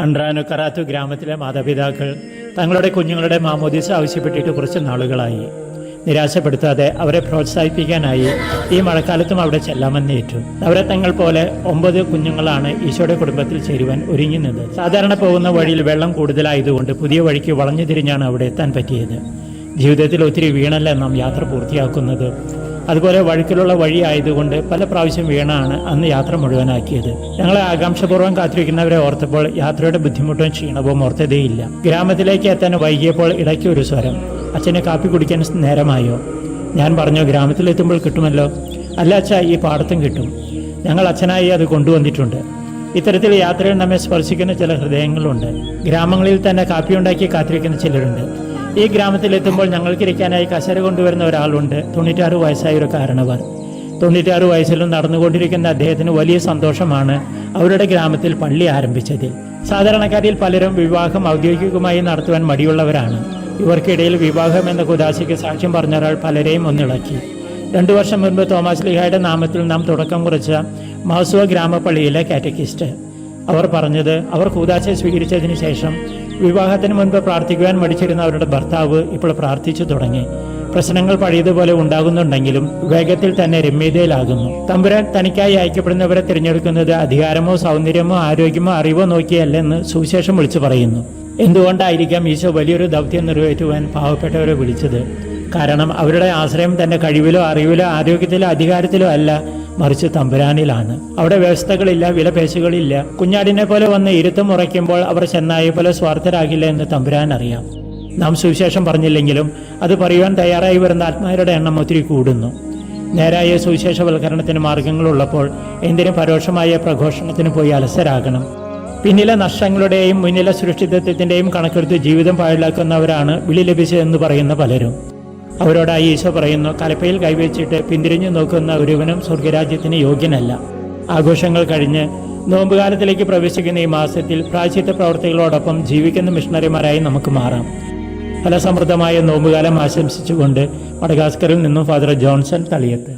അൻഡ്രാനു കറാത്തു ഗ്രാമത്തിലെ മാതാപിതാക്കൾ തങ്ങളുടെ കുഞ്ഞുങ്ങളുടെ മാമോദീസ ആവശ്യപ്പെട്ടിട്ട് കുറച്ച് നാളുകളായി. നിരാശപ്പെടുത്താതെ അവരെ പ്രോത്സാഹിപ്പിക്കാനായി ഈ മഴക്കാലത്തും അവിടെ ചെല്ലാമെന്നേറ്റു. നവരത്നങ്ങൾ പോലെ 9 കുഞ്ഞുങ്ങളാണ് ഈശോയുടെ കുടുംബത്തിൽ ചേരുവാൻ ഒരുങ്ങുന്നത്. സാധാരണ പോകുന്ന വഴിയിൽ വെള്ളം കൂടുതലായതുകൊണ്ട് പുതിയ വഴിക്ക് വളഞ്ഞു തിരിഞ്ഞാണ് അവിടെ എത്താൻ പറ്റിയത്. ജീവിതത്തിൽ ഒത്തിരി വീണല്ല നാം യാത്ര പൂർത്തിയാക്കുന്നത്. അതുപോലെ വഴുക്കിലുള്ള വഴി ആയതുകൊണ്ട് പല പ്രാവശ്യം വീണാണ് അന്ന് യാത്ര മുഴുവനാക്കിയത്. ഞങ്ങളെ ആകാംക്ഷപൂർവ്വം കാത്തിരിക്കുന്നവരെ ഓർത്തപ്പോൾ യാത്രയുടെ ബുദ്ധിമുട്ടും ക്ഷീണവും ഓർത്തതേയില്ല. ഗ്രാമത്തിലേക്ക് എത്താൻ വൈകിയപ്പോൾ ഇടയ്ക്ക് ഒരു സ്വരം, അച്ഛനെ കാപ്പി കുടിക്കാൻ നേരമായോ? ഞാൻ പറഞ്ഞു, ഗ്രാമത്തിലെത്തുമ്പോൾ കിട്ടുമല്ലോ. അല്ല അച്ഛാ, ഈ പാടത്തും കിട്ടും. ഞങ്ങൾ അച്ഛനായി അത് കൊണ്ടുവന്നിട്ടുണ്ട്. ഇത്തരത്തിൽ യാത്രയിൽ നമ്മെ സ്പർശിക്കുന്ന ചില ഹൃദയങ്ങളുണ്ട്. ഗ്രാമങ്ങളിൽ തന്നെ കാപ്പി ഉണ്ടാക്കി കാത്തിരിക്കുന്ന ചിലരുണ്ട്. ഈ ഗ്രാമത്തിലെത്തുമ്പോൾ ഞങ്ങൾക്കിരിക്കാനായി കസേര കൊണ്ടുവരുന്ന ഒരാളുണ്ട്. 96 വയസ്സായ ഒരു കാരണവർ. 96 വയസ്സിലും നടന്നുകൊണ്ടിരിക്കുന്ന അദ്ദേഹത്തിന് വലിയ സന്തോഷമാണ് അവരുടെ ഗ്രാമത്തിൽ പള്ളി ആരംഭിച്ചതിൽ. സാധാരണക്കാരിൽ പലരും വിവാഹം ഔദ്യോഗികമായി നടത്തുവാൻ മടിയുള്ളവരാണ്. ഇവർക്കിടയിൽ വിവാഹം എന്ന കുദാശയ്ക്ക് സാക്ഷ്യം പറഞ്ഞ ഒരാൾ പലരെയും ഒന്നിളക്കി. 2 വർഷം മുൻപ് തോമസ് ലീഹായുടെ നാമത്തിൽ നാം തുടക്കം കുറിച്ച മഹസുവ ഗ്രാമപള്ളിയിലെ കാറ്റക്കിസ്റ്റ്. അവർ പറഞ്ഞത്, അവർ കൂദാശ സ്വീകരിച്ചതിന് ശേഷം വിവാഹത്തിന് മുൻപ് പ്രാർത്ഥിക്കുവാൻ മടിച്ചിരുന്ന അവരുടെ ഭർത്താവ് ഇപ്പോൾ പ്രാർത്ഥിച്ചു തുടങ്ങി. പ്രശ്നങ്ങൾ പഴയതുപോലെ ഉണ്ടാകുന്നുണ്ടെങ്കിലും വേഗത്തിൽ തന്നെ രമ്യതയിലാകുന്നു. തമ്പുരാൻ തനിക്കായി അയക്കപ്പെടുന്നവരെ തിരഞ്ഞെടുക്കുന്നത് അധികാരമോ സൗന്ദര്യമോ ആരോഗ്യമോ അറിവോ നോക്കിയല്ലെന്ന് സുവിശേഷം വിളിച്ചു പറയുന്നു. എന്തുകൊണ്ടായിരിക്കാം ഈശോ വലിയൊരു ദൗത്യം നിറവേറ്റുവാൻ പാവപ്പെട്ടവരെ വിളിച്ചത്? കാരണം അവരുടെ ആശ്രയം തന്റെ കഴിവിലോ അറിവിലോ ആരോഗ്യത്തിലോ അധികാരത്തിലോ അല്ല, മറിച്ച് തമ്പുരാനിലാണ്. അവിടെ വ്യവസ്ഥകളില്ല, വിലപേശുകളില്ല. കുഞ്ഞാടിനെ പോലെ വന്ന് ഇരുത്തം ഉറയ്ക്കുമ്പോൾ അവർ ചെന്നായെ പോലെ സ്വാർത്ഥരാകില്ല എന്ന് തമ്പുരാൻ അറിയാം. നാം സുവിശേഷം പറഞ്ഞില്ലെങ്കിലും അത് പറയുവാൻ തയ്യാറായി വരുന്ന ആത്മാരുടെ എണ്ണം ഒത്തിരി കൂടുന്നു. നേരായ സുവിശേഷവൽക്കരണത്തിന് മാർഗങ്ങളുള്ളപ്പോൾ എന്തിനും പരോക്ഷമായ പ്രഘോഷണത്തിന് പോയി അലസരാകണം. പിന്നിലെ നഷ്ടങ്ങളുടെയും മുന്നിലെ സുരക്ഷിതത്വത്തിന്റെയും കണക്കെടുത്ത് ജീവിതം പാഴാക്കുന്നവരാണ് വിളി ലഭിച്ചതെന്ന് പറയുന്ന പലരും. അവരോടായി ഈശോ പറയുന്നു, കലപ്പയിൽ കൈവച്ചിട്ട് പിന്തിരിഞ്ഞു നോക്കുന്ന ഒരുവനും സ്വർഗരാജ്യത്തിന് യോഗ്യനല്ല. ആഘോഷങ്ങൾ കഴിഞ്ഞ് നോമ്പുകാലത്തിലേക്ക് പ്രവേശിക്കുന്ന ഈ മാസത്തിൽ പ്രായശ്ചിത്ത പ്രവർത്തികളോടൊപ്പം ജീവിക്കുന്ന മിഷണറിമാരായി നമുക്ക് മാറാം. ഫലസമൃദ്ധമായ നോമ്പുകാലം ആശംസിച്ചുകൊണ്ട് മഡഗാസ്കറിൽ നിന്നും ഫാദർ ജോൺസൺ തളിയത്ത്.